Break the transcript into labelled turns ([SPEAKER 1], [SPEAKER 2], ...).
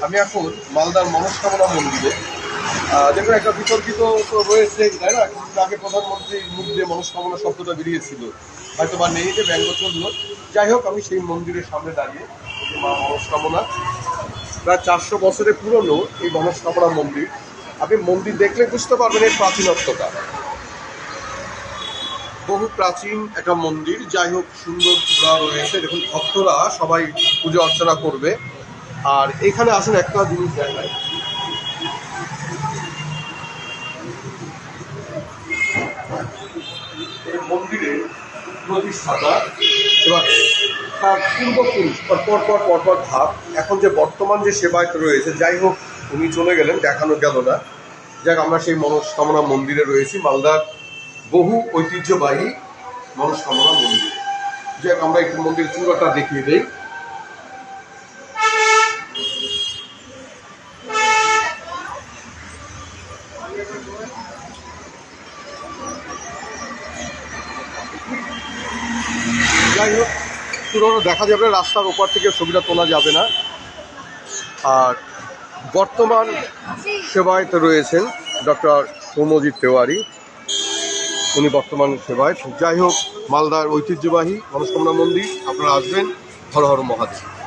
[SPEAKER 1] আমি এখন মালদার মনস্কামনা মন্দিরে। দেখুন, একটা বিতর্কিত তো রয়েছে, তাই না? কিছুদিন আগে প্রধানমন্ত্রীর মুখ দিয়ে মনস্কামনা শব্দটা বেরিয়েছিল, হয়তো বা নেই, যে ব্যঙ্গ চলল। যাই হোক, আমি সেই মন্দিরের সামনে দাঁড়িয়ে, এই যে মা মনস্কামনা, প্রায় 400 বছরের পুরনো এই মনস্কামনা মন্দির। আপনি মন্দির দেখলে বুঝতে পারবেন এর প্রাচীনত্বটা। বহু প্রাচীন একটা মন্দির। যাই হোক, সুন্দর চূড়া রয়েছে। দেখুন, ভক্তরা সবাই পুজো অর্চনা করবে। আর এখানে আসুন, একটা জিনিস দেখায়। এই মন্দিরের প্রতিষ্ঠাতা এবার তার পূর্বপুরুষ পরপর ধাপ, এখন যে বর্তমান যে সেবায়ত রয়েছে, যাই হোক উনি চলে গেলেন, দেখানো গেল না। যাক, আমরা সেই মনস্কামনা মন্দিরে রয়েছি, মালদার বহু ঐতিহ্যবাহী মনস্কামনা মন্দির। যাক, আমরা একটু মন্দির চূড়াটা দেখিয়ে দেই। যাই হোক, পুরোনো দেখা যাবে, রাস্তার ওপার থেকে ছবিটা তোলা যাবে না। আর বর্তমান সেবায়ত রয়েছেন ডক্টর সৌম্যজিৎ তেওয়ারি, উনি বর্তমান সেবায়ত। যাই হোক, মালদার ঐতিহ্যবাহী মনস্কামনা মন্দির, আপনারা আসবেন। হর হর মহাদেব।